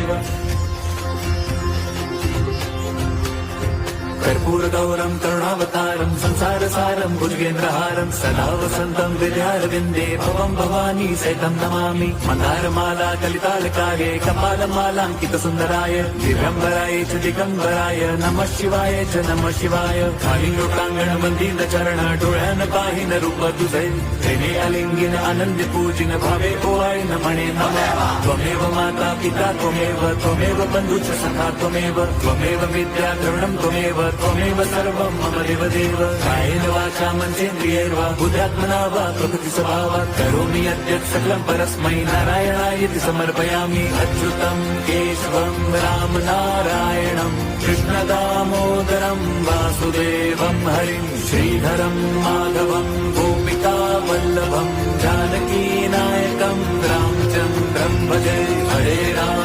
देव कर्पूरगौरं करुणावतारं संसारसारं भुजगेन्द्रहारं सदा वसन्तं विद्यारविन्दे भवं भवानी सहितं नमामि मन्दारमाला कलितालकारे कपालमालाङ्कितसुन्दराय दिगम्बराय च दिगम्बराय नमः शिवाय च नमः शिवाय कालिंगोटाङ्गणमन्दिरचरण डोळ्यान पाहिन रूप तुझे प्रेमे अलिंगिन आनंद पूजिन भावे ओवाय न म्हणे नमः त्वमेव माता पिता त्वमेव बन्धुश्च सखा त्वमेव विद्या द्रविणं त्वमेव सर्वं मम देवदेव कायेन वाचा मनसेन्द्रियैर्वा बुद्ध्यात्मना वा प्रकृतिस्वभावात् करोमि यद्यत् सकलं परस्मै नारायणायति समर्पयामि अच्युतं केशवं रामनारायणं कृष्णदामोदरं वासुदेवं हरिं श्रीधरं माधवं गोपिकावल्लभं जानकीनायकं रामचन्द्रं भजे हरे राम।